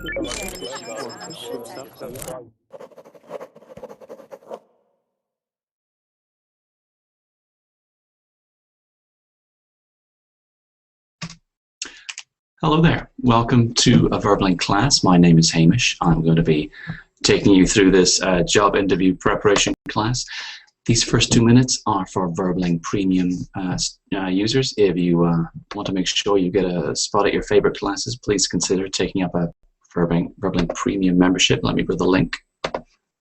Hello there. Welcome to a Verbling class. My name is Hamish. I'm going to be taking you through this job interview preparation class. These first 2 minutes are for Verbling Premium users. If you want to make sure you get a spot at your favorite classes, please consider taking up a Verbling Premium membership. Let me put the link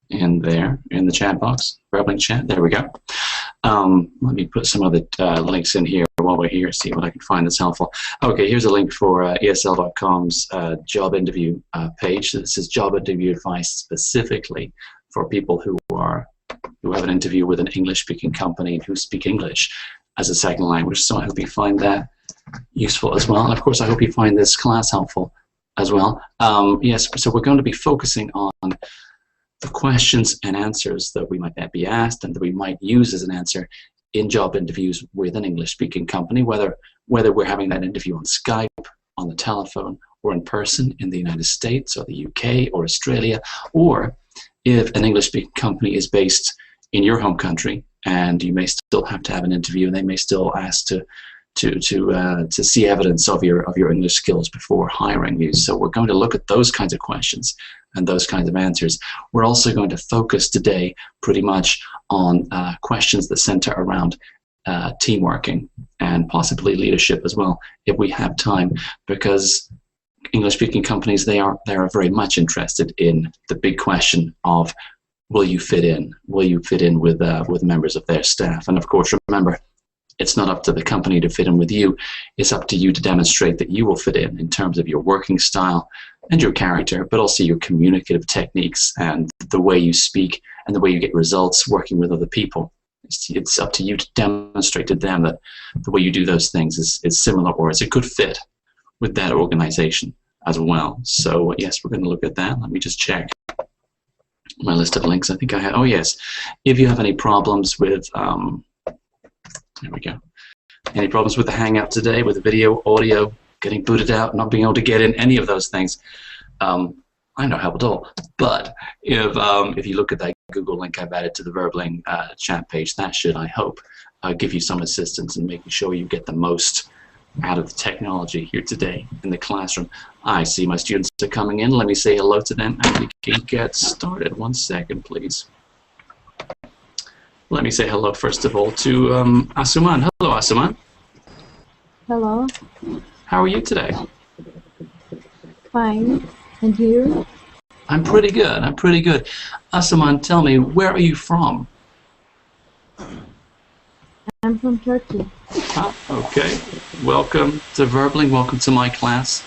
in there in the chat box. Verbling chat. There we go. Let me put some other links in here while we're here, see what I can find that's helpful. Okay, here's a link for ESL.com's job interview page. This is job interview advice specifically for people who have an interview with an English-speaking company who speak English as a second language. So I hope you find that useful as well. And of course, I hope you find this class helpful as well. Yes, so we're going to be focusing on the questions and answers that we might be asked and that we might use as an answer in job interviews with an English-speaking company, whether we're having that interview on Skype, on the telephone, or in person in the United States or the UK or Australia, or if an English-speaking company is based in your home country and you may still have to have an interview and they may still ask to see evidence of your English skills before hiring you. So we're going to look at those kinds of questions and those kinds of answers. We're also going to focus today pretty much on questions that center around teamworking and possibly leadership as well, if we have time, because English-speaking companies, they are very much interested in the big question of, will you fit in? Will you fit in with members of their staff? And of course, remember, it's not up to the company to fit in with you. It's up to you to demonstrate that you will fit in terms of your working style and your character, but also your communicative techniques and the way you speak and the way you get results working with other people. It's up to you to demonstrate to them that the way you do those things is similar or is a good fit with that organization as well. So yes, we're going to look at that. Let me just check my list of links. I think I had, oh yes, if you have any problems with, there we go, any problems with the Hangout today, with the video, audio, getting booted out, not being able to get in, any of those things, I'm no help at all. But if you look at that Google link I've added to the Verbling chat page, that should, I hope, give you some assistance in making sure you get the most out of the technology here today in the classroom. I see my students are coming in. Let me say hello to them and we can get started. 1 second, please. Let me say hello, first of all, to Asuman. Hello, Asuman. Hello. How are you today? Fine. And you? I'm pretty good. I'm pretty good. Asuman, tell me, where are you from? I'm from Turkey. Ah, okay. Welcome to Verbling. Welcome to my class.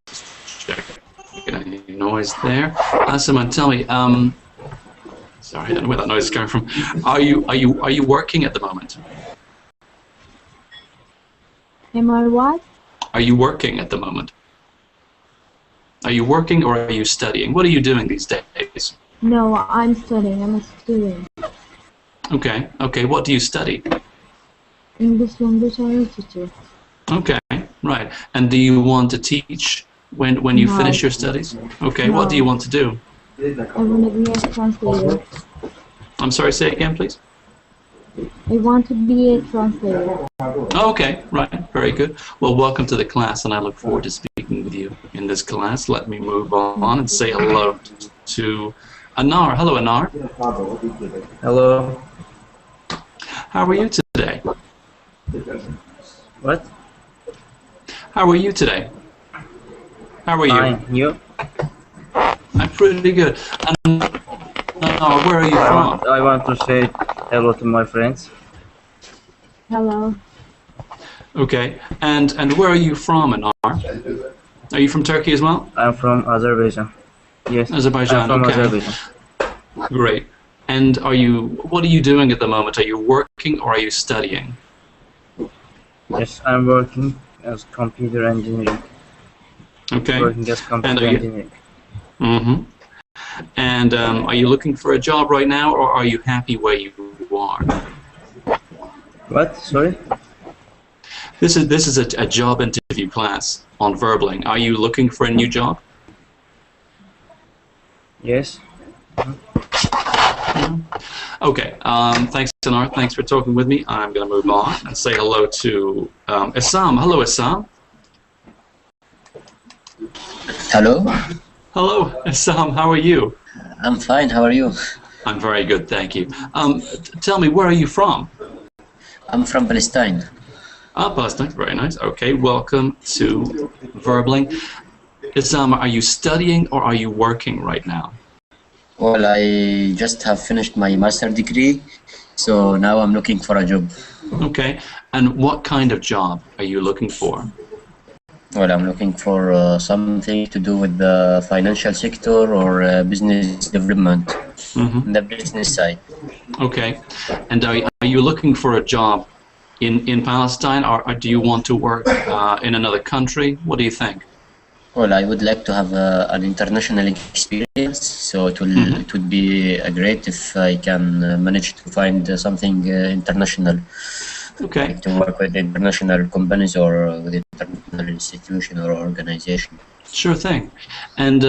Just check any noise there. Asuman, tell me. Sorry, I don't know where that noise is coming from. Are you working at the moment? Am I what? Are you working at the moment? Are you working or are you studying? What are you doing these days? No, I'm studying. I'm a student. Okay. Okay. What do you study? English language and literature. Okay. Right. And do you want to teach when you finish your studies? Okay. No. What do you want to do? I want to be a translator. I'm sorry. Say it again, please. I want to be a translator. Okay, right, very good. Well, welcome to the class, and I look forward to speaking with you in this class. Let me move on and say hello to Anar. Hello, Anar. Hello. How are you today? What? How are you today? How are you? Fine. You? I'm pretty good. Anar, where are you from? I want to say hello to my friends. Hello. Okay, and where are you from, Anar? Are you from Turkey as well? I'm from Azerbaijan. Yes. Azerbaijan. I'm from Okay. Azerbaijan. Great. And what are you doing at the moment? Are you working or are you studying? Yes, I'm working as computer engineering. Okay. Working as computer engineering. Mm-hmm. And are you looking for a job right now, or are you happy where you are? What? Sorry? This is a job interview interview class on Verbling. Are you looking for a new job? Yes. Okay. Thanks, Sinar. Thanks for talking with me. I'm going to move on and say hello to Issam. Hello, Issam. Hello, Hello, Issam. How are you? I'm fine. How are you? I'm very good, thank you. Tell me, where are you from? I'm from Palestine. Palestine. Very nice. Okay, welcome to Verbling. Issam, are you studying or are you working right now? Well, I just have finished my master degree, so now I'm looking for a job. Okay, and what kind of job are you looking for? Well, I'm looking for something to do with the financial sector or business development, Mm-hmm. the business side. Okay, and are you looking for a job in Palestine, or do you want to work in another country? What do you think? Well, I would like to have an international experience, so it would be great if I can manage to find something international. Okay. Like to work with international companies or with international institution or organization. Sure thing. And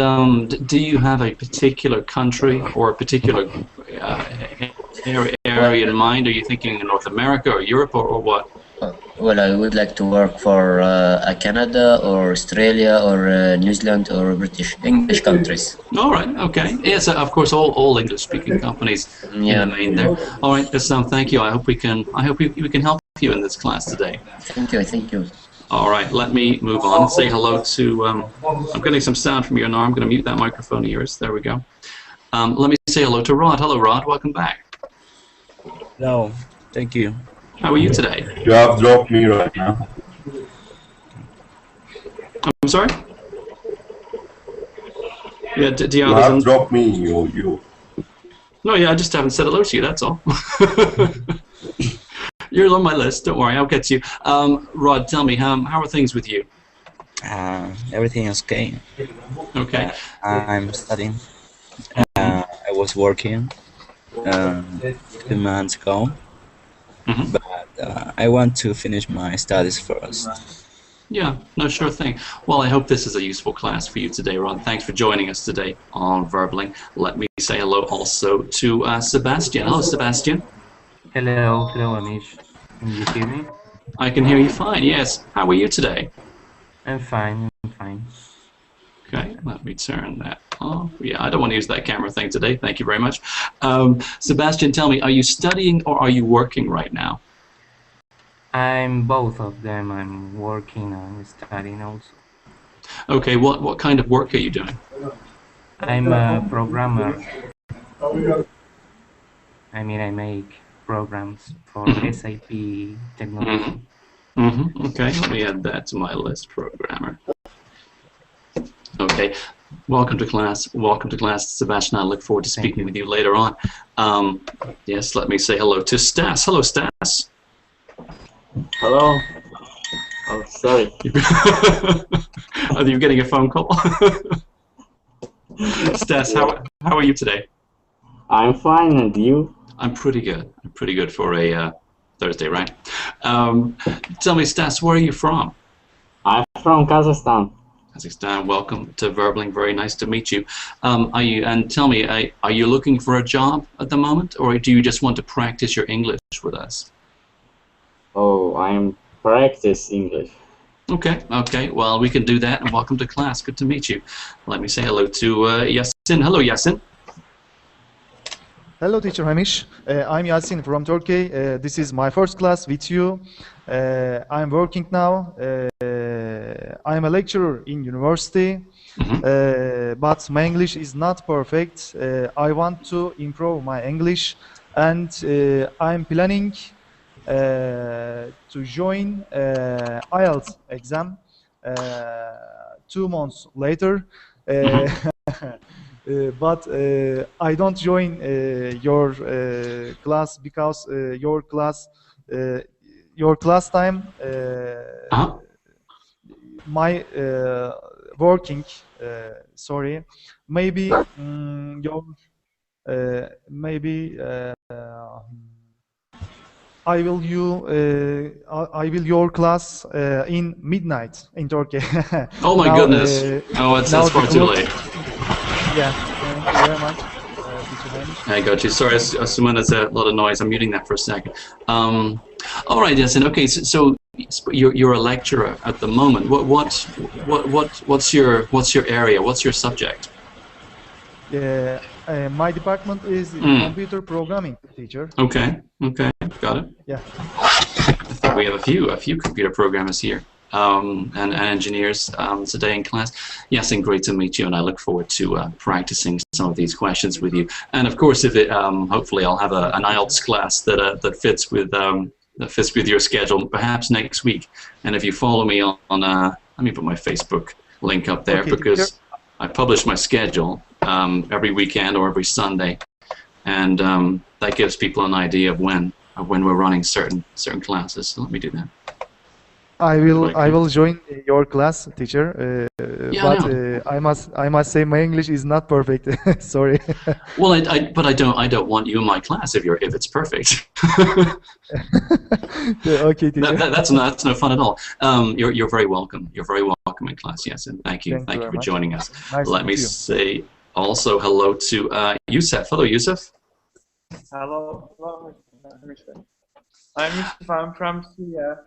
do you have a particular country or a particular area in mind? Are you thinking in North America or Europe or what? Well, I would like to work for Canada or Australia or New Zealand or English countries. All right. Okay. Yes. Of course, all English-speaking companies Yeah. in the main there. All right. Issam, thank you. I hope we can help you in this class today. Thank you. Thank you. All right. Let me move on and say hello to. I'm getting some sound from you now. I'm going to mute that microphone of yours. There we go. Let me say hello to Rod. Hello, Rod. Welcome back. Hello. Thank you. How are you today? You have dropped me right now. I'm sorry? Yeah, do you You have dropped me, you. No, yeah, I just haven't said hello to you, that's all. You're on my list, don't worry, I'll get to you. Rod, tell me, how are things with you? Everything is okay. Okay. I'm studying. I was working 2 months ago, but I want to finish my studies first. Yeah, no, sure thing. Well, I hope this is a useful class for you today, Rod. Thanks for joining us today on Verbling. Let me say hello also to Sebastian. Hello, Sebastian. Hello, Hamish. Can you hear me? I can hear you fine, yes. How are you today? I'm fine, Okay, let me turn that off. Yeah, I don't want to use that camera thing today. Thank you very much. Sebastian, tell me, are you studying or are you working right now? I'm both of them. I'm working and studying also. Okay, what kind of work are you doing? I'm a programmer. I mean, I make programs for SAP technology. Okay, let me add that to my list, programmer. Okay, welcome to class, Sebastian. I look forward to speaking with you later on. Yes, let me say hello to Stas. Hello, Stas. Hello. Oh, sorry. Are you getting a phone call? Stas, how are you today? I'm fine, and you? I'm pretty good. I'm pretty good for a Thursday, right? Tell me, Stas, where are you from? I'm from Kazakhstan. Kazakhstan. Welcome to Verbling. Very nice to meet you. Tell me, are you looking for a job at the moment, or do you just want to practice your English with us? Oh, I'm practice English. Okay. Well, we can do that. And welcome to class. Good to meet you. Let me say hello to Yasin. Hello, Yasin. Hello, teacher Hamish. I'm Yasin from Turkey. This is my first class with you. I'm working now. I'm a lecturer in university, but my English is not perfect. I want to improve my English, and I'm planning to join IELTS exam 2 months later. But I don't join your class because your class time my working sorry, maybe your maybe I will your class in midnight in Turkey. Oh my Now, goodness. Oh, now that's far the too clock. late. Yeah, thank you very much, teacher Hamish. I got you. Sorry, Suman, there's a lot of noise. I'm muting that for a second. All right, Yasin. Okay, so you're a lecturer at the moment. What's your area? What's your subject? My department is computer programming, teacher. Okay, got it. Yeah. I think we have a few computer programmers here and engineers today in class. Yes, and great to meet you, and I look forward to practicing some of these questions with you. And of course, if it hopefully I'll have an IELTS class that fits with your schedule, perhaps next week. And if you follow me on let me put my Facebook link up there, because I publish my schedule every weekend or every Sunday, and that gives people an idea of when we're running certain classes. So let me do that. I will join your class, teacher. Yeah, but I must say my English is not perfect. Sorry. Well, but I don't want you in my class if it's perfect. Okay, teacher. That's no fun at all. You're very welcome. You're very welcome in class. Yes, and thank you for joining us. Nice Let me say also hello to Yusuf. Hello, Yusuf. Hello. I'm Yusuf. I'm from Syria.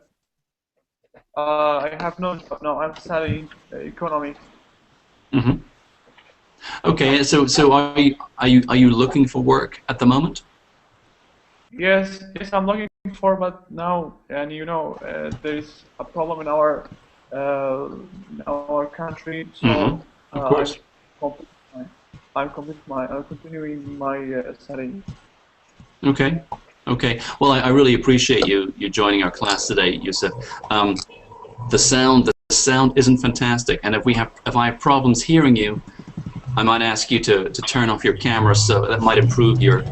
I have no job now. I'm studying economics. Mm-hmm. Okay, so are you looking for work at the moment? Yes, I'm looking for, but now, and there is a problem in our country. So of course. I'm continuing my study. Okay. Well, I really appreciate you joining our class today, Yusuf. The sound isn't fantastic, and if I have problems hearing you, I might ask you to turn off your camera, so that might improve your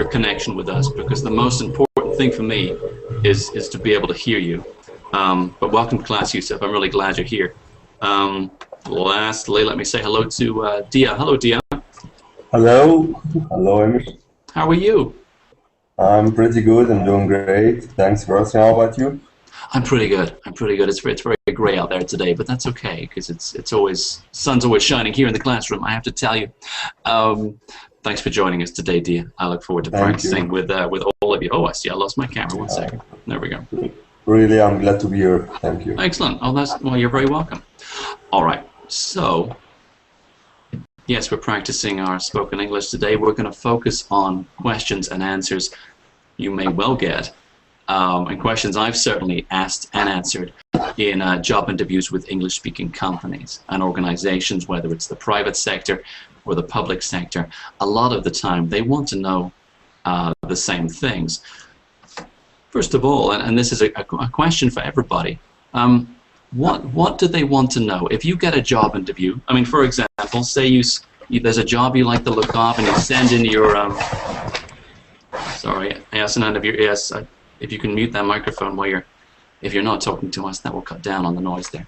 connection with us, because the most important thing for me is to be able to hear you. But welcome to class, Yusuf. I'm really glad you're here. Lastly, let me say hello to Dia. Hello, Dia. Hello, Hamish. How are you? I'm pretty good. I'm doing great. Thanks for asking. How about you? I'm pretty good. It's very gray out there today, but that's okay, because sun's always shining here in the classroom, I have to tell you. Thanks for joining us today, Dia. I look forward to practicing with all of you. Oh, I see. I lost my camera. One second. There we go. Really, I'm glad to be here. Thank you. Excellent. Oh, well, you're very welcome. All right. So, yes, we're practicing our spoken English today. We're going to focus on questions and answers you may well get, and questions I've certainly asked and answered in job interviews with English-speaking companies and organizations, whether it's the private sector or the public sector. A lot of the time, they want to know the same things. First of all, and this is a question for everybody, what do they want to know? If you get a job interview, I mean, for example, say there's a job you like the look of, and you send in your sorry, if you can mute that microphone while if you're not talking to us, that will cut down on the noise there.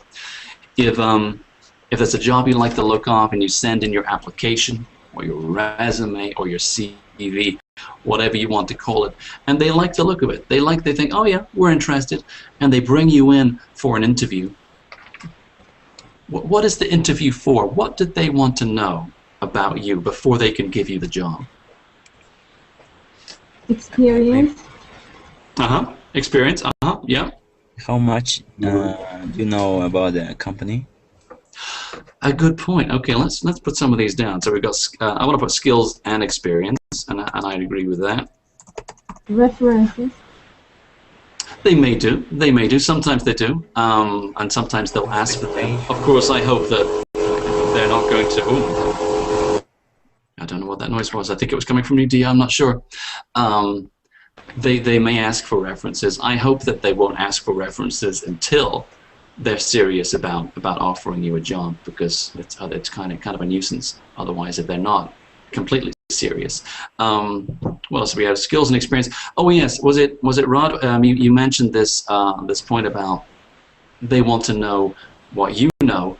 If there's a job you like the look of, and you send in your application or your resume or your CV, whatever you want to call it, and they like the look of it, they think, oh yeah, we're interested, and they bring you in for an interview. What is the interview for? What did they want to know about you before they can give you the job? Experience. Experience. Yeah. How much do you know about the company? A good point. Okay, let's put some of these down. So we've got. I want to put skills and experience, and I'd agree with that. References. They may do. Sometimes they do. And sometimes they'll ask for them. Of course, I hope that they're not going to. Ooh, I don't know what that noise was. I think it was coming from you, Dia. I'm not sure. They may ask for references. I hope that they won't ask for references until they're serious about offering you a job, because it's kind of a nuisance otherwise if they're not completely serious. What else do we have? Skills and experience. Oh yes, was it Rod? You mentioned this point about they want to know what you know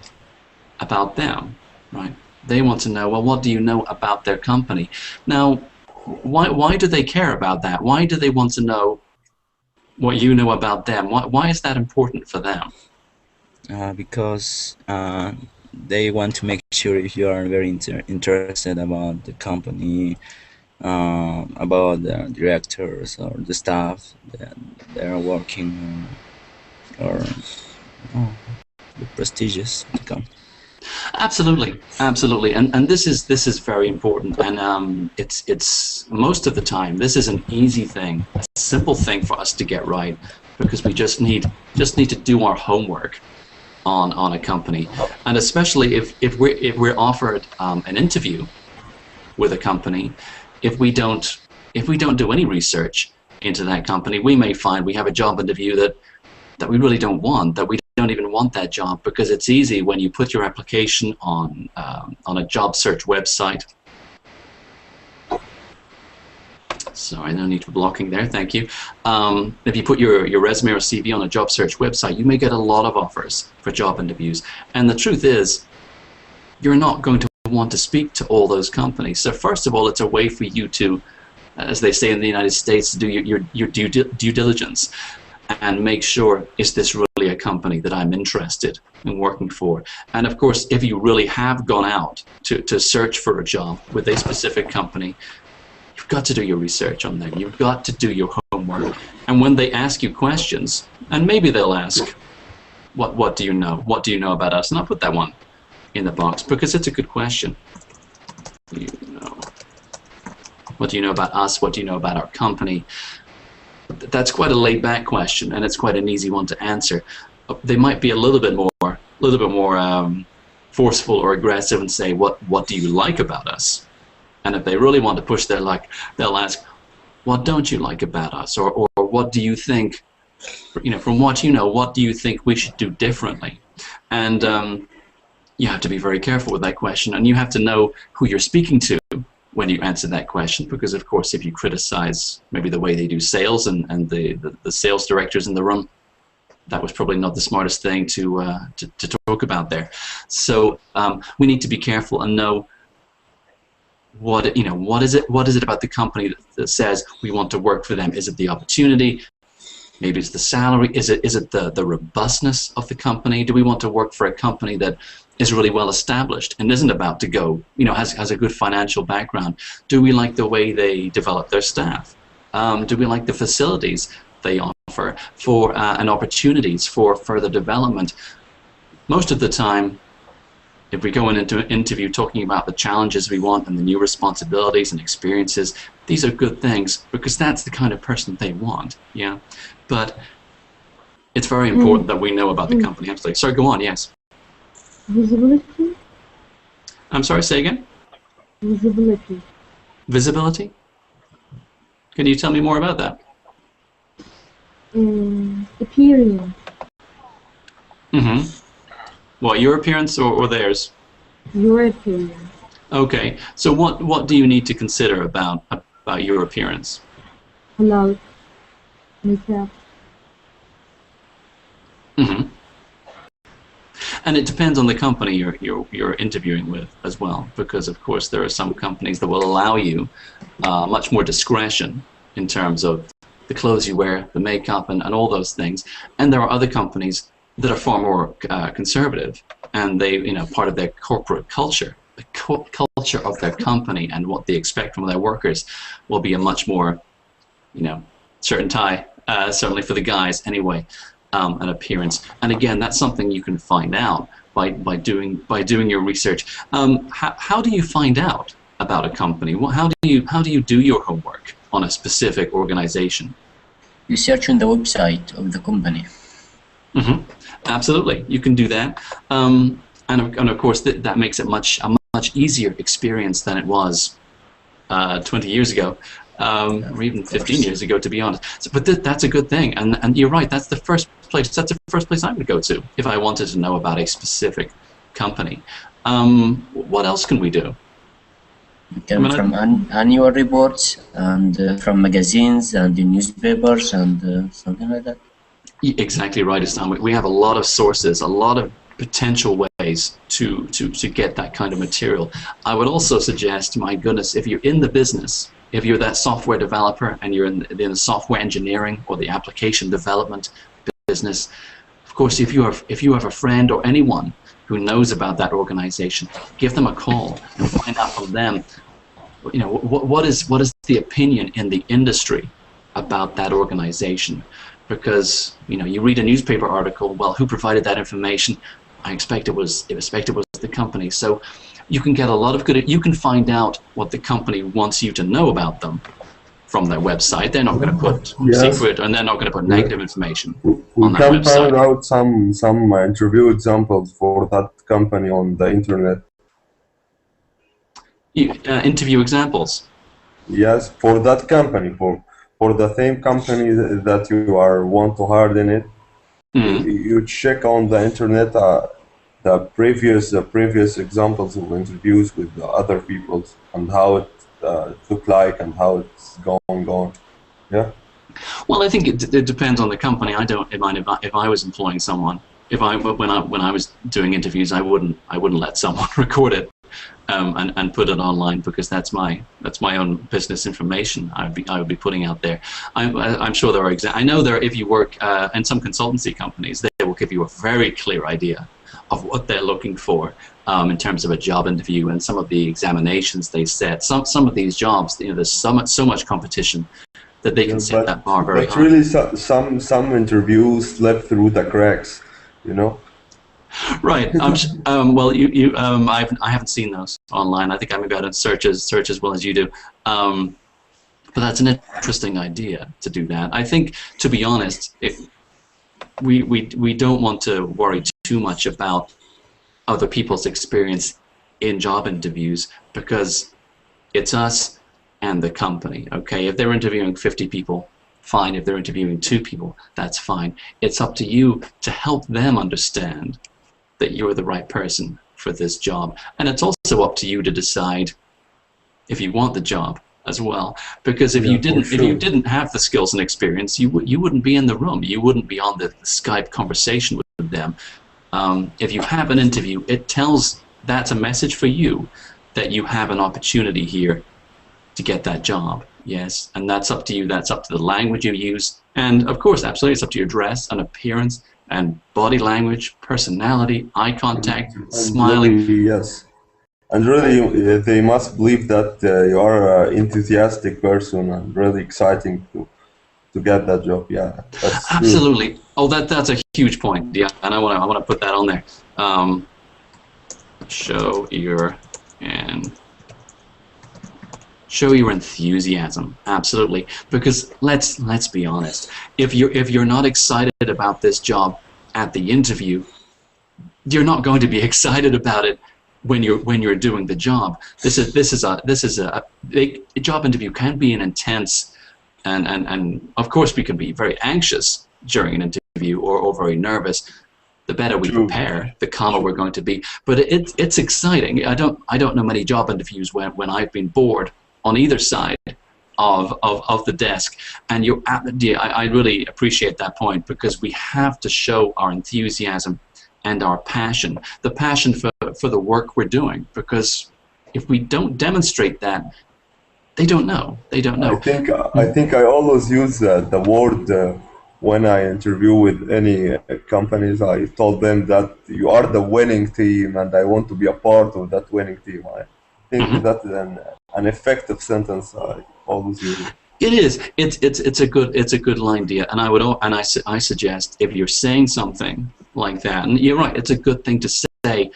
about them, right? They want to know, well, what do you know about their company? Now, why do they care about that? Why do they want to know what you know about them. Why is that important for them? Because they want to make sure if you are very interested about the company, about the directors or the staff that they are working or the prestigious company. Absolutely, absolutely, and this is very important, and it's most of the time this is an easy thing, a simple thing for us to get right, because we just need to do our homework on a company, and especially if we're offered an interview with a company, if we don't do any research into that company, we may find we have a job interview that we really don't want, that we don't even want that job, because it's easy when you put your application on a job search website. Sorry, no need for blocking there, thank you. If you put your resume or CV on a job search website, you may get a lot of offers for job interviews. And the truth is, you're not going to want to speak to all those companies. So first of all, it's a way for you to, as they say in the United States, to do your due diligence and make sure, is this really a company that I'm interested in working for? And of course, if you really have gone out to search for a job with a specific company, you've got to do your research on them. You've got to do your homework. And when they ask you questions, and maybe they'll ask, what do you know? What do you know about us? And I'll put that one in the box because it's a good question. What do you know about us? What do you know about our company? That's quite a laid-back question, and it's quite an easy one to answer. They might be a little bit more forceful or aggressive and say, what do you like about us? And if they really want to push their luck, they'll ask, what don't you like about us? Or what do you think, from what you know, what do you think we should do differently? And you have to be very careful with that question, and you have to know who you're speaking to when you answer that question, because of course if you criticize maybe the way they do sales and the sales directors in the room, that was probably not the smartest thing to talk about there. So we need to be careful and know what is it about the company that says we want to work for them. Is it the opportunity? Maybe it's the salary. Is it the robustness of the company? Do we want to work for a company that is really well established and isn't about to go, has a good financial background? Do we like the way they develop their staff? Do we like the facilities they offer for and opportunities for further development? Most of the time, if we go into an interview talking about the challenges we want and the new responsibilities and experiences, these are good things because that's the kind of person they want, yeah? But it's very important that we know about the company. Absolutely. Sorry, go on, yes. Visibility? I'm sorry, say again? Visibility. Visibility? Can you tell me more about that? Appearance. Mm-hmm. What, your appearance or theirs? Your appearance. Okay, so what do you need to consider about your appearance? Hello. Makeup. Mm-hmm. And it depends on the company you're interviewing with as well, because of course there are some companies that will allow you much more discretion in terms of the clothes you wear, the makeup, and all those things. And there are other companies that are far more conservative, and they, part of their corporate culture, the culture of their company and what they expect from their workers will be a much more, shirt and tie, certainly for the guys anyway. An appearance, and again, that's something you can find out by doing your research. How do you find out about a company? How do you do your homework on a specific organization? You search on the website of the company. Mm-hmm. Absolutely, you can do that, and of course that makes it a much easier experience than it was 20 years ago. Or even 15 years ago, to be honest. So, but that's a good thing, and you're right. That's the first place. That's the first place I would go to if I wanted to know about a specific company. What else can we do? From annual reports and from magazines and the newspapers and something like that. Exactly right, Islam. We have a lot of sources, a lot of potential ways to get that kind of material. I would also suggest, my goodness, if you're in the business if you're that software developer and you're in the software engineering or the application development business, of course, if you have a friend or anyone who knows about that organization, give them a call and find out from them, you know, what is the opinion in the industry about that organization. Because, you know, you read a newspaper article, well, who provided that information? I expect it was the company. So you can get a lot of good, you can find out what the company wants you to know about them from their website. They're not going to put secret, and they're not going to put negative information on that We can website. find out some interview examples for that company on the internet. Interview examples? Yes, for that company, for the same company that you want to hire in it. You check on the internet the previous examples of interviews with the other people and how it look like and how it's going on. Yeah. Well, I think it depends on the company. I don't mind if I was employing someone. When I was doing interviews, I wouldn't let someone record it and put it online, because that's my own business information. I would be putting out there. I'm sure there are I know there, if you work in some consultancy companies, they will give you a very clear idea of what they're looking for in terms of a job interview and some of the examinations they set. Some of these jobs, you know, there's so much competition that they can set that bar very high. But really, some interviews slip through the cracks, you know. Right. Well, I haven't seen those online. I think I maybe I don't search as well as you do. But that's an interesting idea to do that. I think, to be honest, we don't want to worry too much about other people's experience in job interviews, because it's us and the company. Okay, if they're interviewing 50 people, fine. If they're interviewing 2 people, that's fine. It's up to you to help them understand that you're the right person for this job, and it's also up to you to decide if you want the job as well. Because if you didn't have the skills and experience, you wouldn't be in the room. You wouldn't be on the Skype conversation with them. If you have an interview, that's a message for you that you have an opportunity here to get that job. Yes, and that's up to you. That's up to the language you use, and of course, absolutely, it's up to your dress and appearance and body language, personality, eye contact, smiling. Really, yes, and really, they must believe that you are an enthusiastic person and really exciting to get that job. Yeah, that's absolutely. true. Oh, that's a huge point. Yeah, and I want to put that on there. Show your enthusiasm, absolutely. Because let's be honest, if you're not excited about this job at the interview, you're not going to be excited about it when you're doing the job. This is a big job interview. Can be an intense, and of course we can be very anxious during an interview or very nervous. The better we prepare, the calmer we're going to be. But it's exciting. I don't know many job interviews when I've been bored on either side of the desk. And I really appreciate that point, because we have to show our enthusiasm and our passion, the passion for the work we're doing. Because if we don't demonstrate that, they don't know. They don't know. I think I always use the word when I interview with any companies. I told them that you are the winning team, and I want to be a part of that winning team. I think that's an effective sentence. I always use it. It is. It's a good line, Dia. And I suggest, if you're saying something like that, and you're right, it's a good thing to say.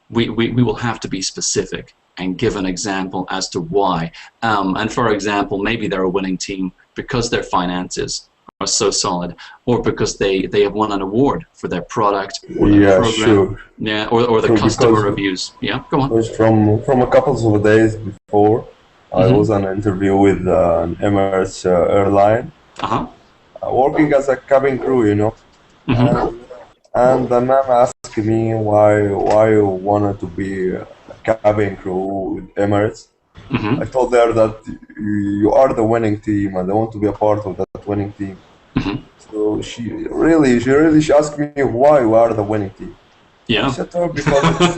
We will have to be specific and give an example as to why. And for example, maybe they're a winning team because their finances are so solid, or because they have won an award for their product or their program. Sure. Yeah, or the customer reviews. Yeah, go on. From a couple of days before, I was on an interview with an Emirates airline, working as a cabin crew, you know. And the man asked me why you wanted to be a cabin crew with Emirates. I told her that you are the winning team, and I want to be a part of that winning team. So she asked me why we are the winning team. Yeah. I said to her because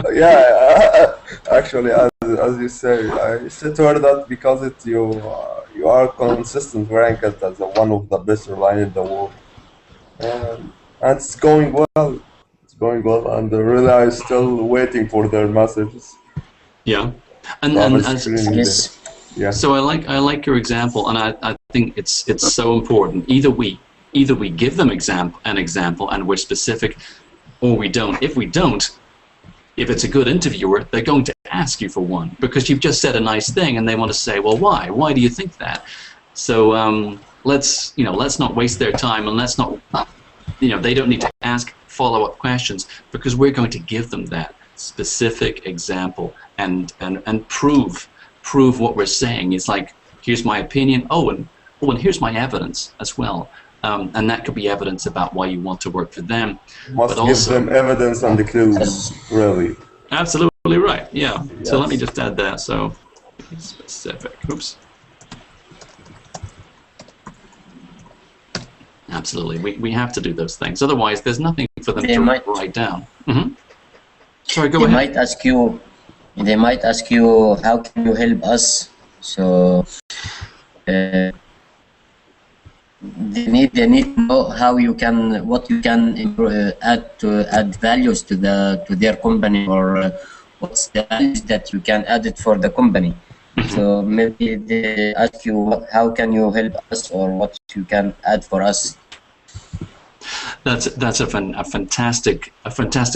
it's, actually, as you say, I said to her that because you are consistent ranked as one of the best airline in the world, and it's going well. It's going well, and really I'm still waiting for their messages. Yeah, Yes. Yeah. So I like your example, and I think it's so important. Either we give them an example, and we're specific, or we don't. If we don't, if it's a good interviewer, they're going to ask you for one because you've just said a nice thing, and they want to say, well, why? Why do you think that? So let's not waste their time, and let's not, they don't need to ask follow-up questions because we're going to give them that specific example and prove what we're saying. It's like, here's my opinion. And here's my evidence as well. And that could be evidence about why you want to work for them. Must give them evidence and the clues, really. Absolutely right. Yeah. Yes. So let me just add that. So specific. Oops. Absolutely. We have to do those things. Otherwise, there's nothing for them to write down. Mm-hmm. Sorry, go ahead. They might ask you, how can you help us? So they need to know what you can add values to their company, or what's the values that you can add it for the company. So maybe they ask you, how can you help us, or what you can add for us. That's a fantastic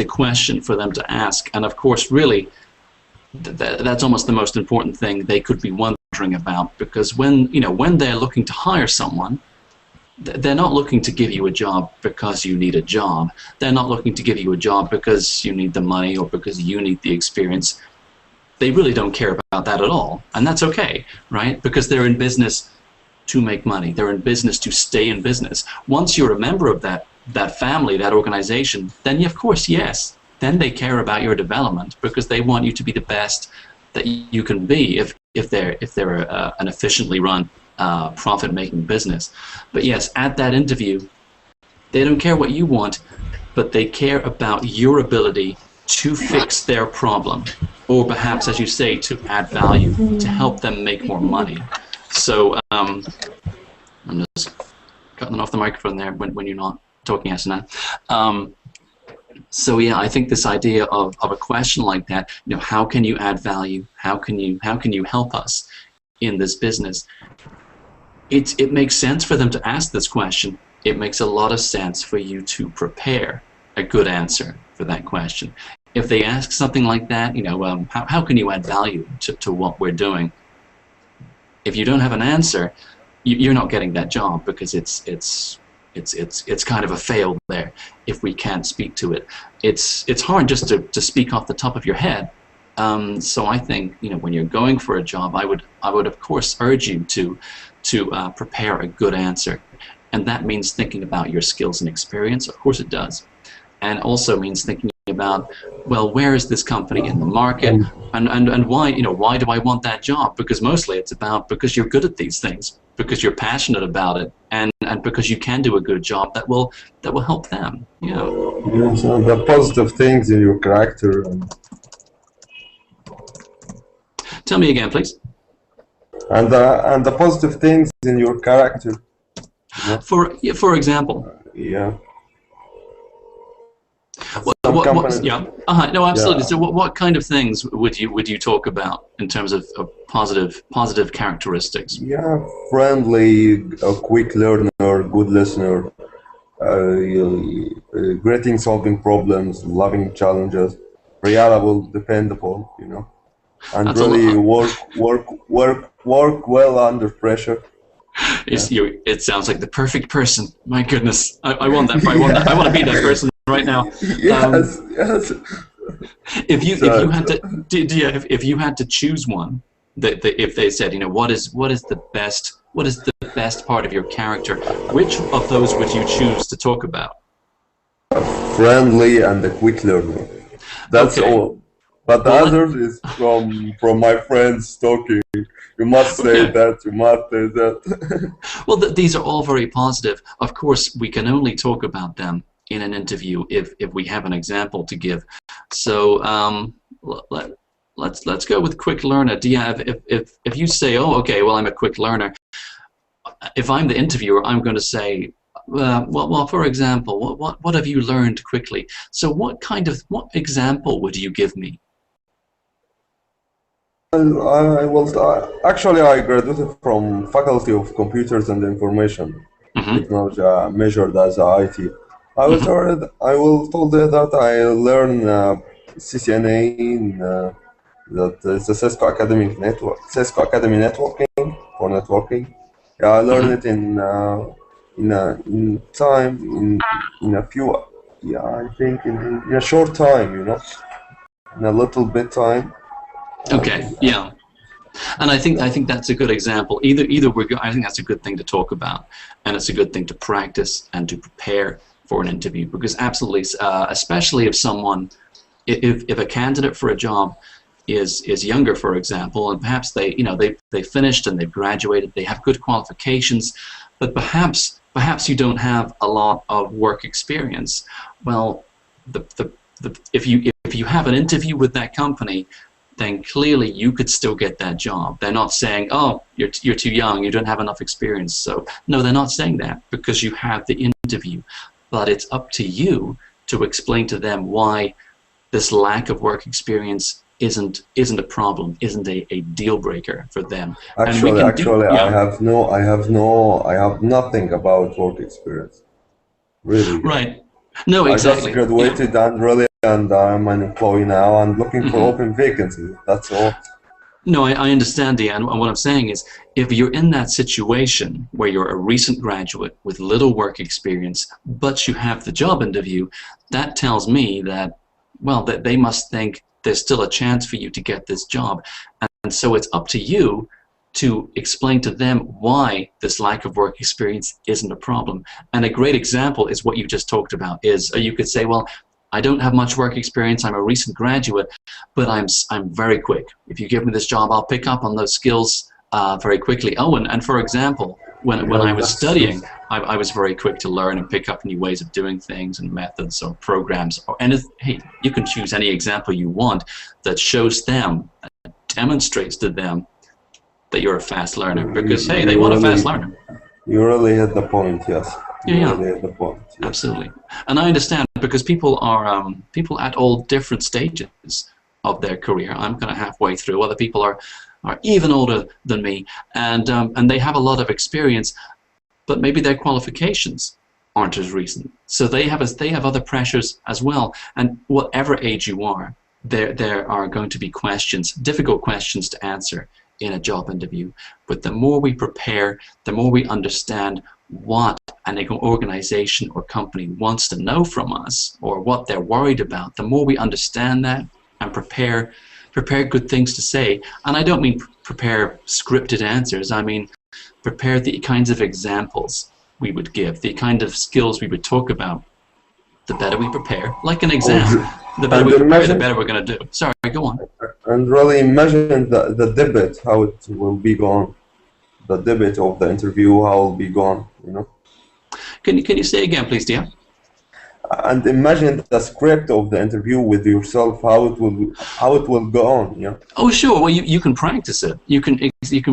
question for them to ask, and of course, really, that's almost the most important thing they could be wondering about, because when they're looking to hire someone, they're not looking to give you a job because you need a job. They're not looking to give you a job because you need the money or because you need the experience. They really don't care about that at all, and that's okay, right? Because they're in business to make money. They're in business to stay in business. Once you're a member of that family, that organization, then of course, yes, then they care about your development because they want you to be the best that you can be if they're an efficiently run profit-making business. But yes, at that interview, they don't care what you want, but they care about your ability to fix their problem, or perhaps, as you say, to add value, to help them make more money. So I'm just cutting off the microphone there when you're not talking, Asana. So yeah, I think this idea of a question like that, how can you add value? How can you help us in this business? It makes sense for them to ask this question. It makes a lot of sense for you to prepare a good answer for that question. If they ask something like that, how can you add value to what we're doing? If you don't have an answer, you're not getting that job because it's kind of a fail there if we can't speak to it. It's hard just to speak off the top of your head. So I think when you're going for a job, I would of course urge you to prepare a good answer, and that means thinking about your skills and experience. Of course it does, and also means thinking about, well, where is this company in the market, and why why do I want that job? Because mostly it's about because you're good at these things, because you're passionate about it, and because you can do a good job that will help them. Yes, and the positive things in your character. Tell me again, please. And the positive things in your character. Yeah. For example. Yeah. No, absolutely. Yeah. So what kind of things would you talk about in terms of positive characteristics? Yeah, friendly, a quick learner, good listener, great in solving problems, loving challenges, reliable, dependable, and That's really work well under pressure. It sounds like the perfect person. My goodness, I want that. I want to be that person right now. Yes. If you had to choose one, if they said, what is the best part of your character, which of those would you choose to talk about? Friendly and a quick learner. That's okay. All. But the others is from my friends talking. You must say that. You must say that. Well, these are all very positive. Of course, we can only talk about them in an interview if we have an example to give. So let's go with quick learner. Do you have, if you say, oh, okay, well, I'm a quick learner. If I'm the interviewer, I'm going to say, well, for example, what have you learned quickly? So what example would you give me? Actually, I graduated from Faculty of Computers and Information Technology, measured as IT. I will told you that I learned CCNA in that is a Cisco Academy networking for networking. Yeah, I learned it in a few, yeah, I think in a short time, you know, in a little bit time. Okay, yeah. And I think that's a good example. I think that's a good thing to talk about, and it's a good thing to practice and to prepare for an interview, because absolutely, especially if a candidate for a job is younger, for example, and perhaps they finished and they've graduated, they have good qualifications, but perhaps you don't have a lot of work experience. Well, if you have an interview with that company, then clearly you could still get that job. They're not saying, oh, you're too young, you don't have enough experience. So no, they're not saying that, because you have the interview. But it's up to you to explain to them why this lack of work experience isn't a problem, isn't a deal breaker for them. Actually, I have nothing about work experience. Really. Right. No, exactly. I just graduated and I'm an employee now and looking for open vacancies. That's all. No, I understand, Dean. And what I'm saying is, if you're in that situation where you're a recent graduate with little work experience, but you have the job interview, that tells me that, well, that they must think there's still a chance for you to get this job. And so it's up to you to explain to them why this lack of work experience isn't a problem. And a great example is what you just talked about, is you could say, well, I don't have much work experience, I'm a recent graduate, but I'm very quick. If you give me this job, I'll pick up on those skills very quickly. Oh, and for example, when I was studying, I was very quick to learn and pick up new ways of doing things and methods or programs. Hey, you can choose any example you want that shows them, demonstrates to them that you're a fast learner, because hey, they want a fast learner. You really hit the point, yes. Yeah, really hit the point. Yes. Absolutely. And I understand, because people are people at all different stages of their career. I'm kind of halfway through. Other people are even older than me, and they have a lot of experience, but maybe their qualifications aren't as recent. So they have other pressures as well. And whatever age you are, there are going to be questions, difficult questions to answer in a job interview. But the more we prepare, the more we understand what an organization or company wants to know from us, or what they're worried about, the more we understand that and prepare good things to say. And I don't mean prepare scripted answers. I mean prepare the kinds of examples we would give, the kind of skills we would talk about. The better we prepare, like an exam, the better we prepare, the better we're going to do. Sorry, go on. And really imagine the debate, how it will be gone. The debate of the interview, how it will be gone, you know. Can you say again, please, dear? And imagine the script of the interview with yourself, how it will go on, yeah. Oh, sure. Well, you can practice it. You can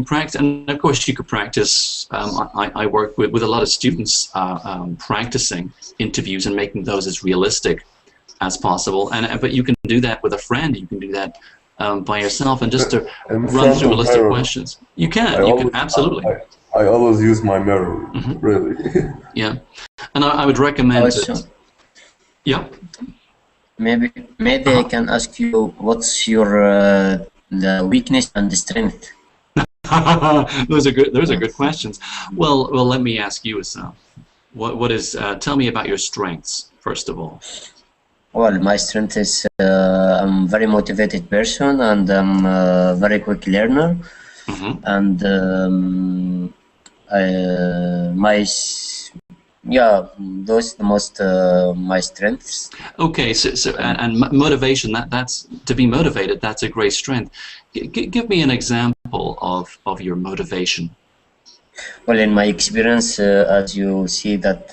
practice, and of course you could practice. I work with a lot of students practicing interviews and making those as realistic as possible. But you can do that with a friend. You can do that by yourself, and just to run through a list of questions. You can absolutely. I always use my mirror, really. Yeah, and I would recommend it. Yeah. Maybe I can ask you, what's your the weakness and the strength? Those are good questions. Well, let me ask you, Assam. What is? Tell me about your strengths first of all. Well, my strength is I'm a very motivated person, and I'm a very quick learner, and those the most my strengths. Okay, so and motivation, that's to be motivated. That's a great strength. Give me an example of your motivation. Well, in my experience, as you see that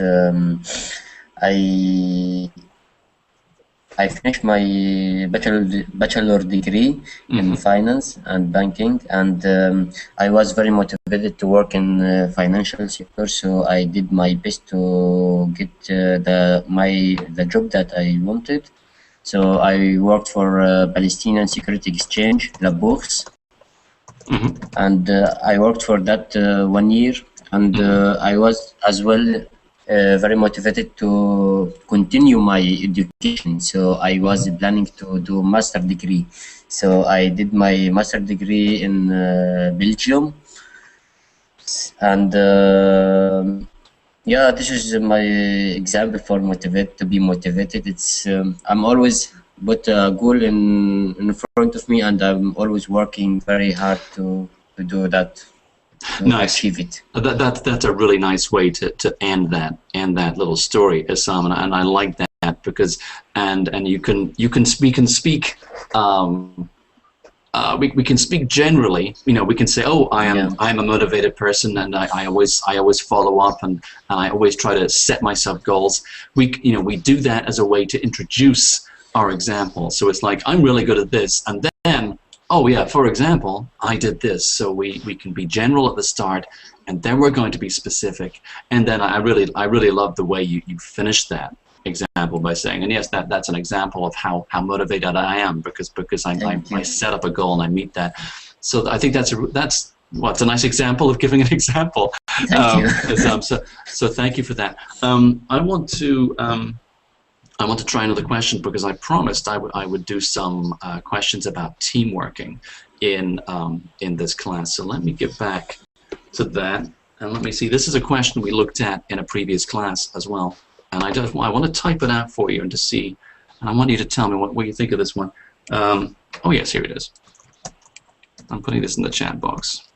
I finished my bachelor degree in finance and banking, and I was very motivated to work in financial sector. So I did my best to get the job that I wanted. So I worked for Palestinian Security Exchange, La Bourse, and I worked for that 1 year, and I was as well very motivated to continue my education. So I was planning to do master degree. So I did my master degree in Belgium, and yeah, this is my example for motivate to be motivated. It's I'm always put a goal in front of me, and I'm always working very hard to do that, to achieve it. That's a really nice way to end that little story, Isam, and I like that because and we can speak. We can speak generally. You know, we can say, "Oh, I'm a motivated person, and I always follow up, and I always try to set myself goals." We do that as a way to introduce our example. So it's like, I'm really good at this, and then, oh yeah, for example, I did this. So we can be general at the start, and then we're going to be specific. And then I really love the way you finished that example by saying, and yes, that's an example of how motivated I am because I set up a goal and I meet that. So I think that's a nice example of giving an example. Thank you. So thank you for that. I want to try another question because I promised I would do some questions about team working in this class. So let me get back to that, and let me see. This is a question we looked at in a previous class as well. And I want to type it out for you and to see, and I want you to tell me what you think of this one. Oh yes, here it is. I'm putting this in the chat box.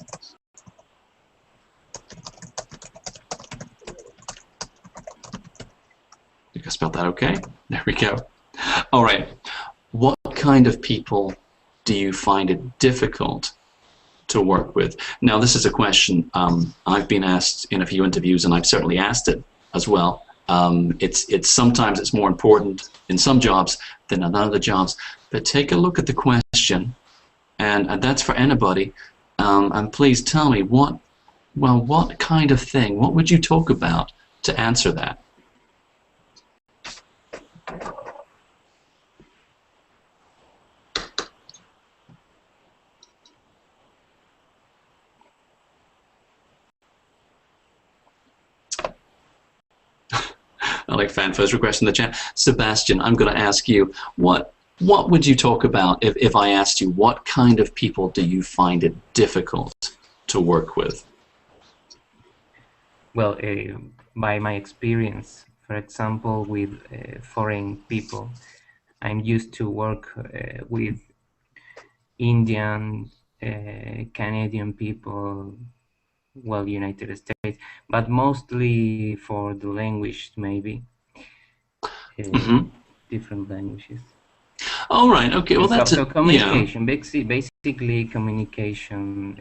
Think I spelled that okay? There we go. All right. What kind of people do you find it difficult to work with? Now, this is a question I've been asked in a few interviews, and I've certainly asked it as well. Sometimes it's more important in some jobs than in other jobs, but take a look at the question, and that's for anybody, and please tell me what kind of thing, what would you talk about to answer that? I like fanfares request in the chat. Sebastian, I'm going to ask you, what would you talk about if I asked you what kind of people do you find it difficult to work with? Well, by my experience, for example, with foreign people, I'm used to work with Indian, Canadian people, well, United States, but mostly for the language, maybe. Different languages. All right. Okay. Well, that's so communication. Yeah. Basically communication.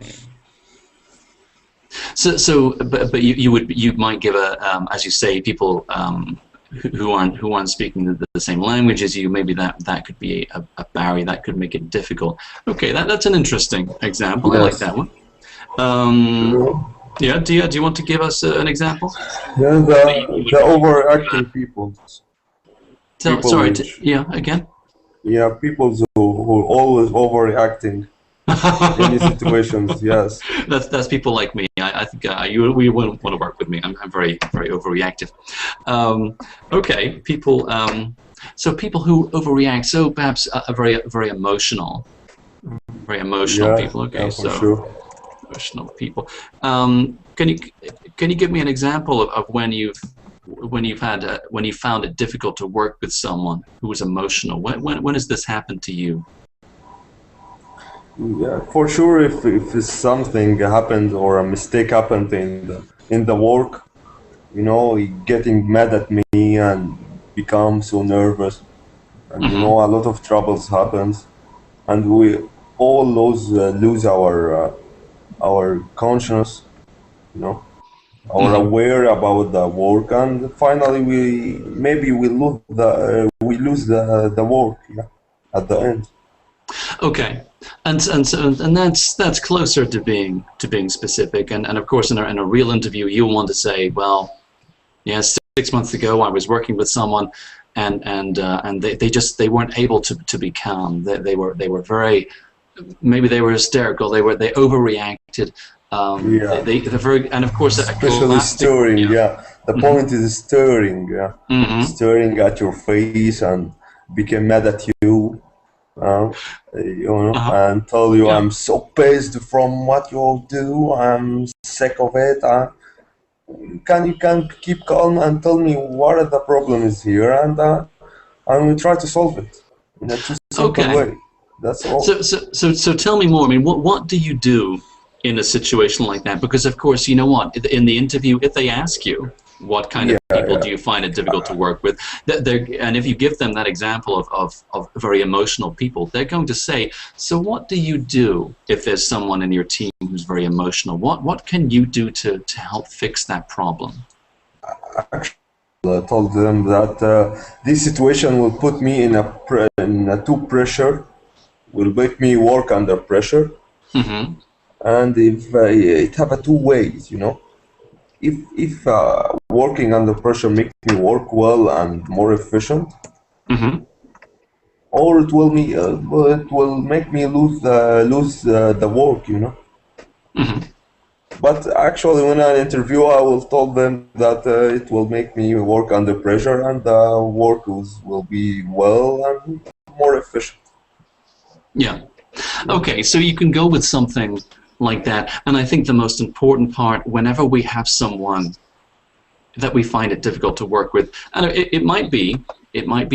But you might give a as you say, people who aren't speaking the same language as you. Maybe that could be a barrier that could make it difficult. Okay, that's an interesting example. Yes. I like that one. Yeah. Do you want to give us an example? Yeah, the overacting people. Sorry. Yeah. Again. Yeah, people who are always overreacting in these situations. Yes. That's people like me. I think we won't want to work with me. I'm very overreactive. Okay, people. So people who overreact. So perhaps very emotional. Very emotional people. Okay, yeah, for sure. Emotional people. Can you give me an example of when you found it difficult to work with someone who was emotional? When has this happened to you? Yeah, for sure. If something happened or a mistake happened in the work, you know, getting mad at me and become so nervous, and you know, a lot of troubles happens, and we all lose our conscience, you know. or aware about the work, and finally we lose the work, yeah, at the end. Okay, and that's closer to being specific, and of course in a real interview you'll want to say, well, yes, 6 months ago I was working with someone, and they weren't able to be calm. They were very, maybe they were hysterical. They overreacted. Yeah. They're very, and of course, especially stirring. Yeah, the point is stirring. Yeah, stirring at your face and became mad at you. You know, and tell you, I'm so pissed from what you do. I'm sick of it. You can keep calm and tell me what the problem is here, and we try to solve it in a too simple way. That's all. So tell me more. I mean, what do you do in a situation like that? Because of course, you know what, in the interview, if they ask you what kind of people do you find it difficult to work with, and if you give them that example of very emotional people, they're going to say, so what do you do if there's someone in your team who's very emotional? What can you do to help fix that problem? I told them that this situation will put me in a too pressure, will make me work under pressure, and if it have a two ways, you know. If working under pressure makes me work well and more efficient, or it will make me lose the work, you know. But actually, when I interview, I will tell them that it will make me work under pressure, and the work will be well and more efficient. Yeah. Okay, so you can go with something like that, and I think the most important part, whenever we have someone that we find it difficult to work with, and it might be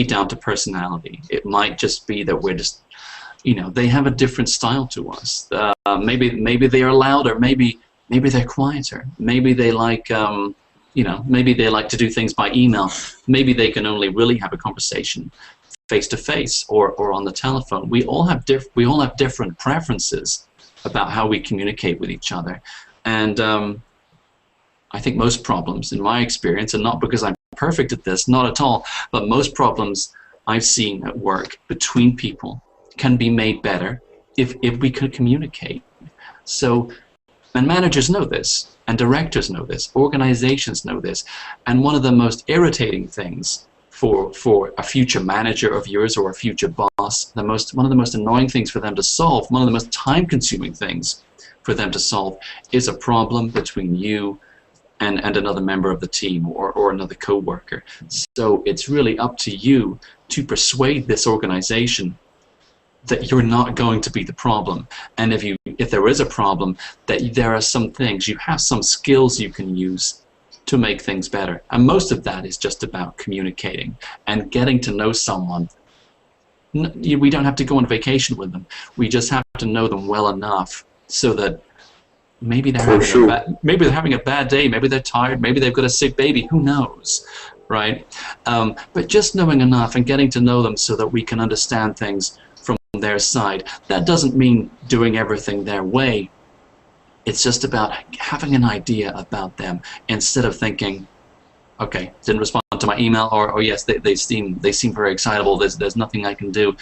down to personality. It might just be that we're just, you know, they have a different style to us. Maybe they are louder. Maybe they're quieter. Maybe they like, you know, maybe they like to do things by email. Maybe they can only really have a conversation face to face or on the telephone. We all have different preferences about how we communicate with each other, and I think most problems, in my experience, and not because I'm perfect at this, not at all, but most problems I've seen at work between people can be made better if we could communicate. So, and managers know this, and directors know this, organizations know this, and one of the most irritating things for a future manager of yours or a future boss, one of the most annoying things for them to solve, one of the most time-consuming things for them to solve is a problem between you and another member of the team or another co-worker. So it's really up to you to persuade this organization that you're not going to be the problem, and if there is a problem, that there are some things, you have some skills you can use to make things better. And most of that is just about communicating and getting to know someone. We don't have to go on vacation with them. We just have to know them well enough so that maybe they're having a bad day, maybe they're tired, maybe they've got a sick baby, who knows, right? But just knowing enough and getting to know them so that we can understand things from their side. That doesn't mean doing everything their way. It's just about having an idea about them instead of thinking, okay, didn't respond to my email, or yes, they seem very excitable. There's nothing I can do,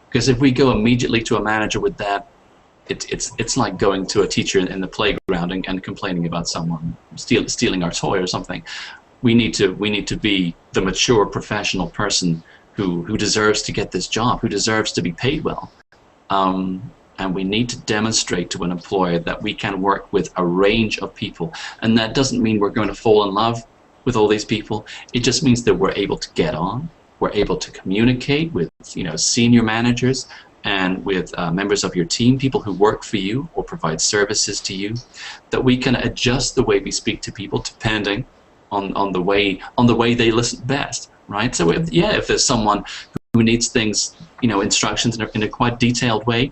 because if we go immediately to a manager with that, it's like going to a teacher in the playground and complaining about someone stealing our toy or something. We need to be the mature professional person who deserves to get this job, who deserves to be paid well. And we need to demonstrate to an employer that we can work with a range of people. And that doesn't mean we're going to fall in love with all these people. It just means that we're able to get on, we're able to communicate with, you know, senior managers and with members of your team, people who work for you or provide services to you, that we can adjust the way we speak to people depending on the way they listen best, right? So if there's someone who needs things, you know, instructions in a quite detailed way,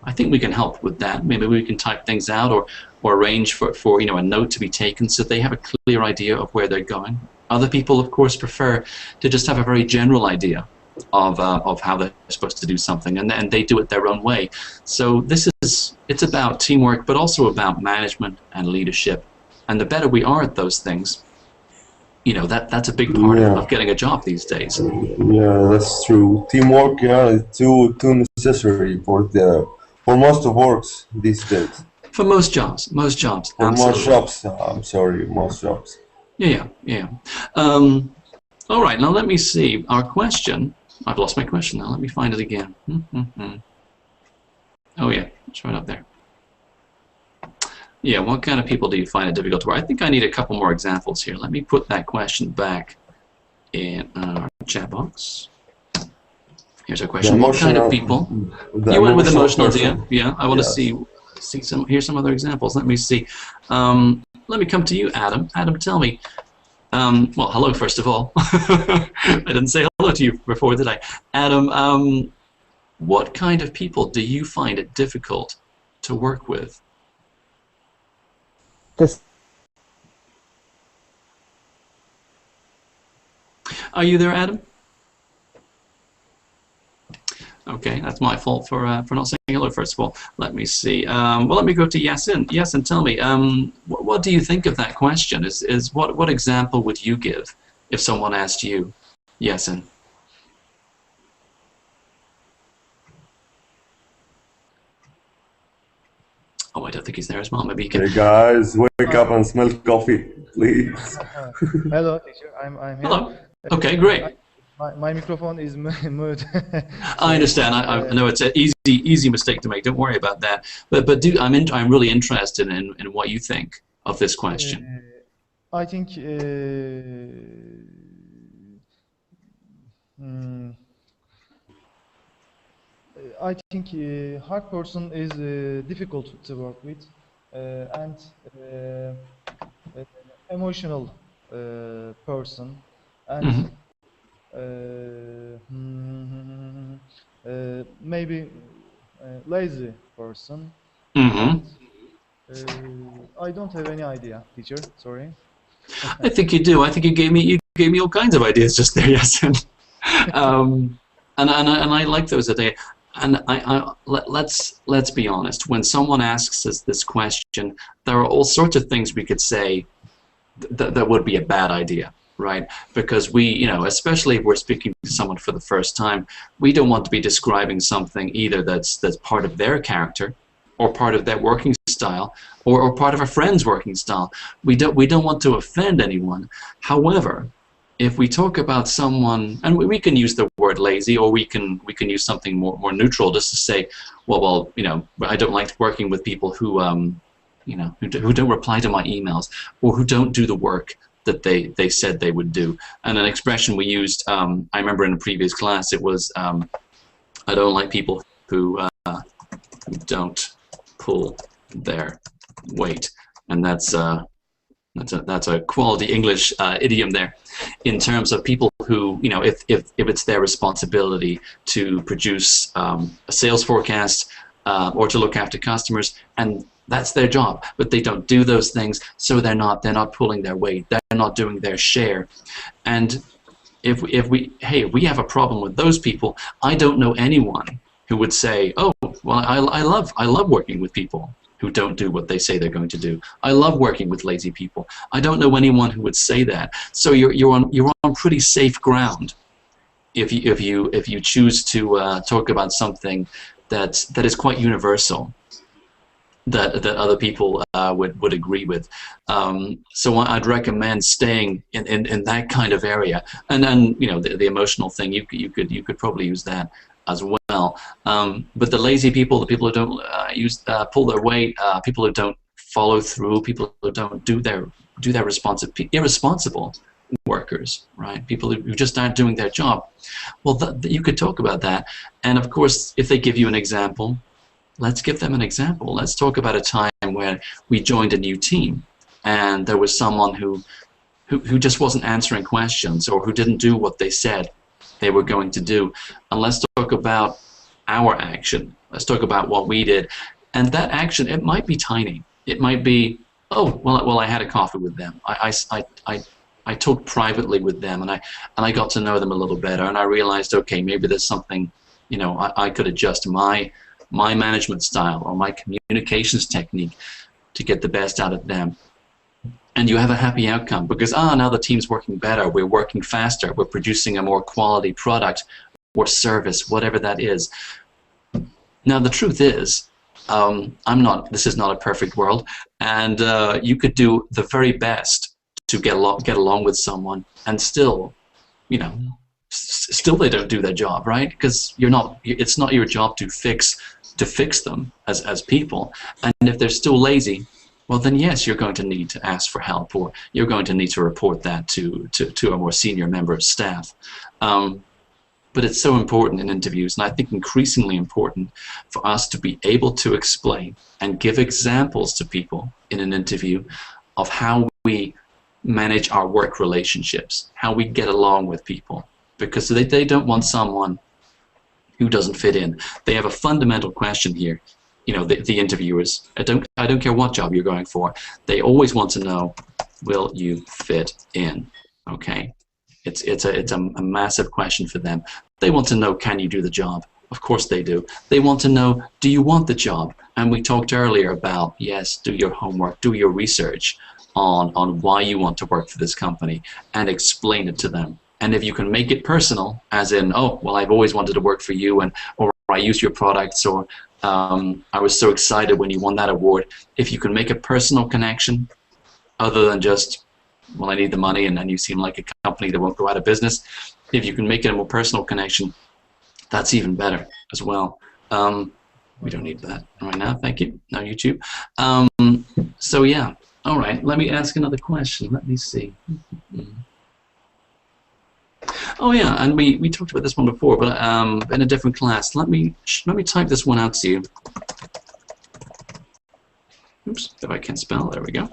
I think we can help with that. Maybe we can type things out or arrange for you know, a note to be taken so they have a clear idea of where they're going. Other people, of course, prefer to just have a very general idea of how they're supposed to do something, and they do it their own way. So it's about teamwork, but also about management and leadership And the better we are at those things, you know, that's a big part of getting a job these days. Yeah, that's true. Teamwork, yeah, is too necessary for most of works these days. For most jobs, For absolutely. most jobs, I'm sorry, most jobs. Yeah. All right, now let me see. Our question, I've lost my question now. Let me find it again. Oh yeah, it's right up there. Yeah, what kind of people do you find it difficult to work? I think I need a couple more examples here. Let me put that question back in our chat box. Here's our question. What kind of people? You went with emotional, do you? Yeah, I want to hear some other examples. Let me see. Let me come to you, Adam. Adam, tell me. Well, hello, first of all. I didn't say hello to you before, did I? Adam, what kind of people do you find it difficult to work with? Are you there, Adam? Okay, that's my fault for not saying hello, first of all. Let me see. Well, let me go to Yasin. Yasin, tell me, what do you think of that question? What example would you give if someone asked you, Yasin? Oh, I don't think he's there as well. Maybe he can. Hey guys, wake up and smell coffee, please. Hello, teacher. I'm here. Hello. Okay, great. My microphone is mute. I understand. I know it's an easy mistake to make. Don't worry about that. But I'm really interested in what you think of this question. I think hard person is difficult to work with, and emotional person, and maybe lazy person. And, I don't have any idea, teacher. Sorry. I think you do. I think you gave me all kinds of ideas just there, Yasin. And I like those ideas. And let's be honest. When someone asks us this question, there are all sorts of things we could say that would be a bad idea, right? Because we, you know, especially if we're speaking to someone for the first time, we don't want to be describing something either that's part of their character, or part of their working style, or part of a friend's working style. We don't want to offend anyone. However, if we talk about someone, and we can use the word lazy, or we can use something more neutral, just to say, well, you know, I don't like working with people who, you know, who don't reply to my emails, or who don't do the work that they said they would do. And an expression we used, I remember in a previous class, it was, I don't like people who don't pull their weight, and that's a quality English idiom there, in terms of people who, you know, if it's their responsibility to produce a sales forecast or to look after customers, and that's their job, but they don't do those things, so they're not pulling their weight, they're not doing their share. And if we have a problem with those people, I don't know anyone who would say, oh, well, I love working with people who don't do what they say they're going to do. I love working with lazy people. I don't know anyone who would say that. So you're on pretty safe ground if you choose to talk about something that is quite universal, that other people would agree with. So I'd recommend staying in that kind of area. And then, you know, the emotional thing, you could probably use that as well. But the lazy people, the people who don't pull their weight, people who don't follow through, people who don't do their irresponsible workers, right? People who just aren't doing their job. Well, you could talk about that. And of course, if they give you an example, let's give them an example. Let's talk about a time where we joined a new team and there was someone who just wasn't answering questions, or who didn't do what they said they were going to do. And let's talk about our action. Let's talk about what we did. And that action, it might be tiny. It might be, oh, well, I had a coffee with them. I talked privately with them, and I got to know them a little better, and I realized, okay, maybe there's something, you know, I could adjust my management style or my communications technique to get the best out of them. and you have a happy outcome because now the team's working better, we're working faster, we're producing a more quality product or service, whatever that is. Now the truth is, this is not a perfect world, and you could do the very best to get along with someone, and still, you know, still they don't do their job, right? Because it's not your job to fix them as people, and if they're still lazy, well then yes, you're going to need to ask for help, or you're going to need to report that to a more senior member of staff. But it's so important in interviews, and I think increasingly important for us to be able to explain and give examples to people in an interview of how we manage our work relationships, how we get along with people, because they don't want someone who doesn't fit in. They have a fundamental question here. You know, the interviewers, I don't care what job you're going for, they always want to know, will you fit in? Okay, it's a massive question for them. They want to know, can you do the job? Of course they do. They want to know, do you want the job? And we talked earlier about, yes, do your homework, do your research on why you want to work for this company, and explain it to them. And if you can make it personal, as in, oh, well, I've always wanted to work for you, or I use your products, or I was so excited when you won that award. If you can make a personal connection, other than just, well, I need the money, and then you seem like a company that won't go out of business. If you can make it a more personal connection, that's even better as well. We don't need that right now, thank you. No YouTube. So yeah, all right, let me ask another question. Let me see. Oh yeah, and we talked about this one before, but in a different class. Let me type this one out to you. Oops, if I can spell, there we go.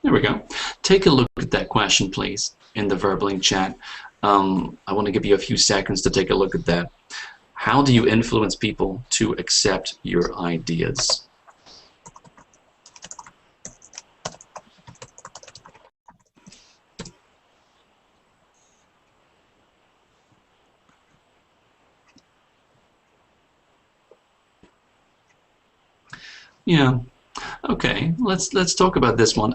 There we go. Take a look at that question, please, in the Verbling chat. I want to give you a few seconds to take a look at that. How do you influence people to accept your ideas? Yeah. Okay. Let's talk about this one.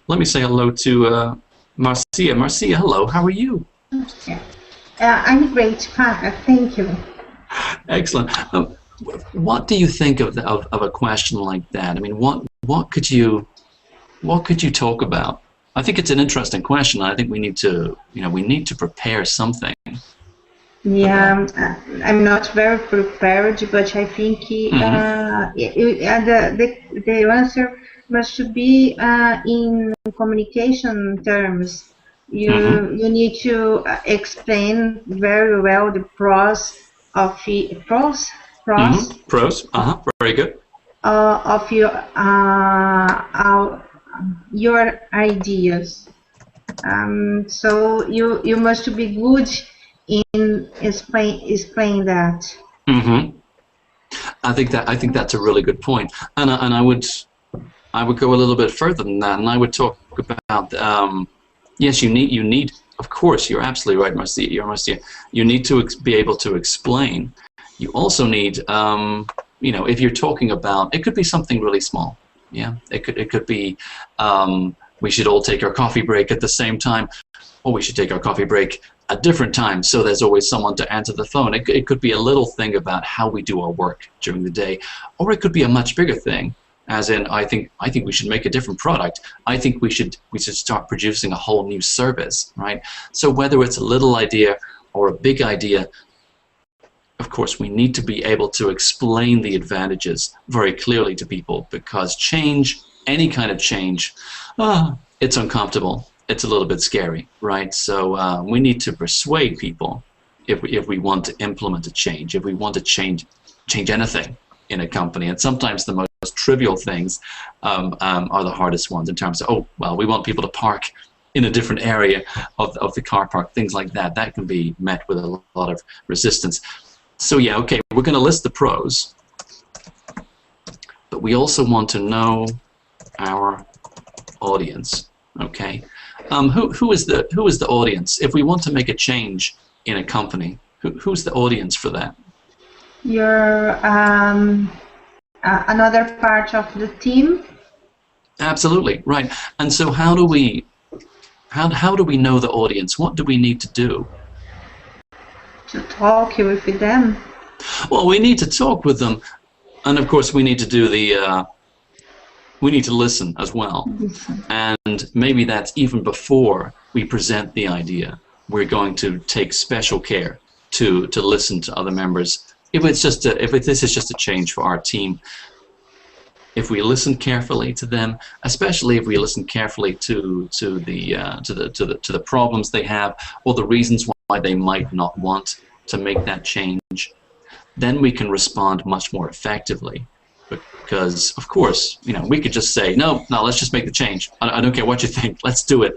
Let me say hello to Marcia. Marcia, hello. How are you? I'm great, thank you. Excellent. What do you think of a question like that? I mean, what could you talk about? I think it's an interesting question. I think we need to prepare something. Yeah, I'm not very prepared, but I think the answer must be in communication terms. You need to explain very well the pros of very good. Of your ideas. So you must be good in explain that. I think that's a really good point, and I would go a little bit further than that, and I would talk about yes, you need, of course, you're absolutely right, Marcia. You need to be able to explain. You also need, you know, if you're talking about, it could be something really small. Yeah, it could be we should all take our coffee break at the same time, or we should take our coffee break at different times, so there's always someone to answer the phone. It could be a little thing about how we do our work during the day, or it could be a much bigger thing, as in I think we should make a different product. I think we should start producing a whole new service, right? So whether it's a little idea or a big idea, of course, we need to be able to explain the advantages very clearly to people, because change, any kind of change, it's uncomfortable. It's a little bit scary, right? So we need to persuade people if we want to implement a change, if we want to change anything in a company. And sometimes the most trivial things are the hardest ones, in terms of, oh, well, we want people to park in a different area of the car park, things like that. That can be met with a lot of resistance. So yeah, okay, we're going to list the pros, but we also want to know our audience, okay? Who is the audience? If we want to make a change in a company, who's the audience for that? you're another part of the team. Absolutely, right. And so how do we know the audience? What do we need to do? To talk with them. Well, we need to talk with them, and of course we need to do the we need to listen as well. And maybe that's even before we present the idea. We're going to take special care to listen to other members. If this is just a change for our team, if we listen carefully to them, especially if we listen carefully to the problems they have or the reasons why they might not want to make that change, then we can respond much more effectively. Because of course, you know, we could just say no, let's just make the change. I don't care what you think, let's do it.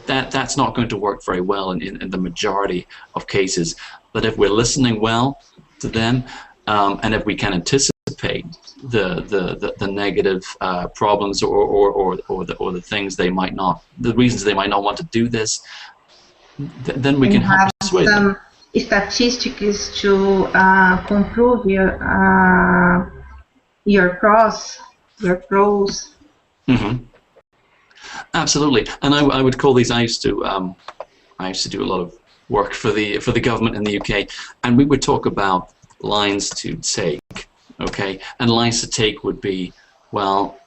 That's not going to work very well in the majority of cases. But if we're listening well to them, and if we can anticipate the negative problems or the things they might not, the reasons they might not want to do this, then we can help persuade them. Statistics to improve your pros. Mm-hmm. Absolutely, and I would call these. I used to do a lot of work for the government in the UK, and we would talk about lines to take. Okay, and lines to take would be, well,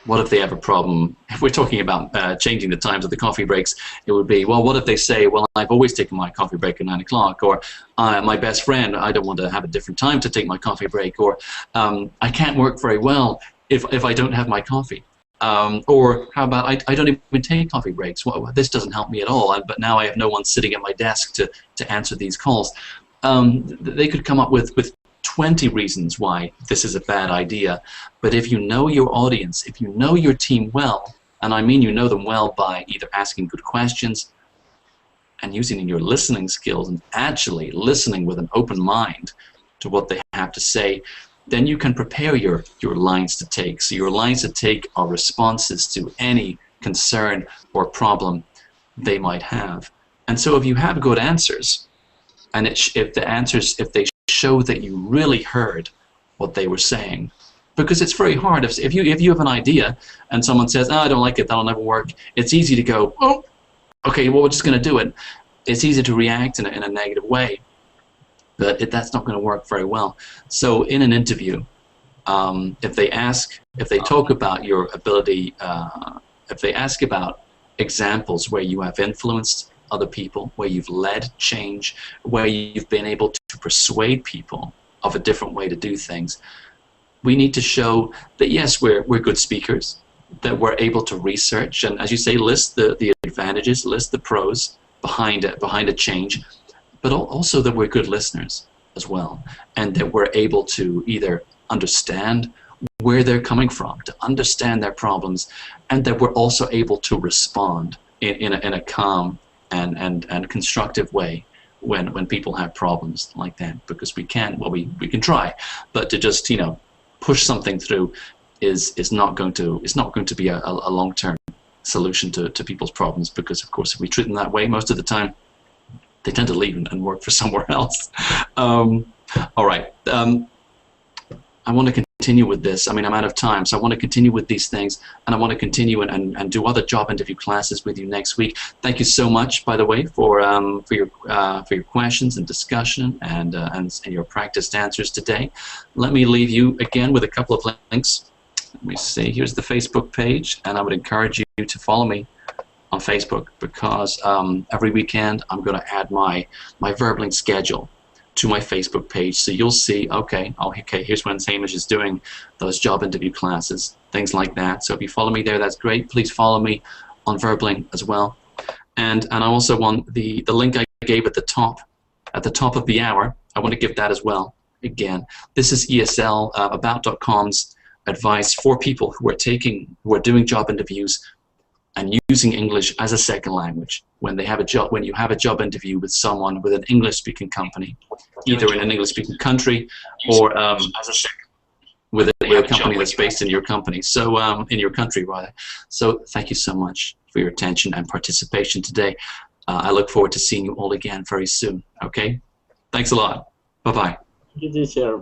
what if they have a problem? If we're talking about changing the times of the coffee breaks, it would be, well, what if they say, well, I've always taken my coffee break at 9 o'clock, or my best friend, I don't want to have a different time to take my coffee break, or I can't work very well if I don't have my coffee. Or how about I don't even take coffee breaks. Well, this doesn't help me at all, but now I have no one sitting at my desk to answer these calls. They could come up with 20 reasons why this is a bad idea. But if you know your audience, if you know your team well, and I mean you know them well by either asking good questions and using your listening skills and actually listening with an open mind to what they have to say, then you can prepare your lines to take. So your lines to take are responses to any concern or problem they might have. And so if you have good answers, and if they show that you really heard what they were saying, because it's very hard if you have an idea and someone says, oh, I don't like it, that'll never work, it's easy to go, oh, okay, well, we're just going to do it. It's easy to react in a negative way, but that's not going to work very well. So in an interview, if they talk about your ability, if they ask about examples where you have influenced other people, where you've led change, where you've been able to persuade people of a different way to do things, we need to show that yes, we're good speakers, that we're able to research and, as you say, list the advantages, list the pros behind a change, but also that we're good listeners as well, and that we're able to either understand where they're coming from, to understand their problems, and that we're also able to respond in a calm and constructive way when people have problems like that, because we can try, but to just push something through is not going to be a long-term solution to people's problems, because of course if we treat them that way, most of the time they tend to leave and work for somewhere else. All right. I want to continue with this. I mean, I'm out of time, so I want to continue with these things, and I want to continue and do other job interview classes with you next week. Thank you so much, by the way, for your questions and discussion and your practiced answers today. Let me leave you again with a couple of links. Let me see. Here's the Facebook page, and I would encourage you to follow me on Facebook, because every weekend I'm going to add my Verbling schedule to my Facebook page, so you'll see, okay, here's when Hamish is doing those job interview classes, things like that. So if you follow me there, that's great. Please follow me on Verbling as well. And I also want the link I gave at the top of the hour, I want to give that as well. Again, this is ESL about.com's advice for people who are doing job interviews and using English as a second language when you have a job interview with someone with an English-speaking company, either in an English-speaking country or with a company that's based in your company, so in your country rather. So thank you so much for your attention and participation today. I look forward to seeing you all again very soon. Okay, thanks a lot. Bye-bye. Thank you, teacher.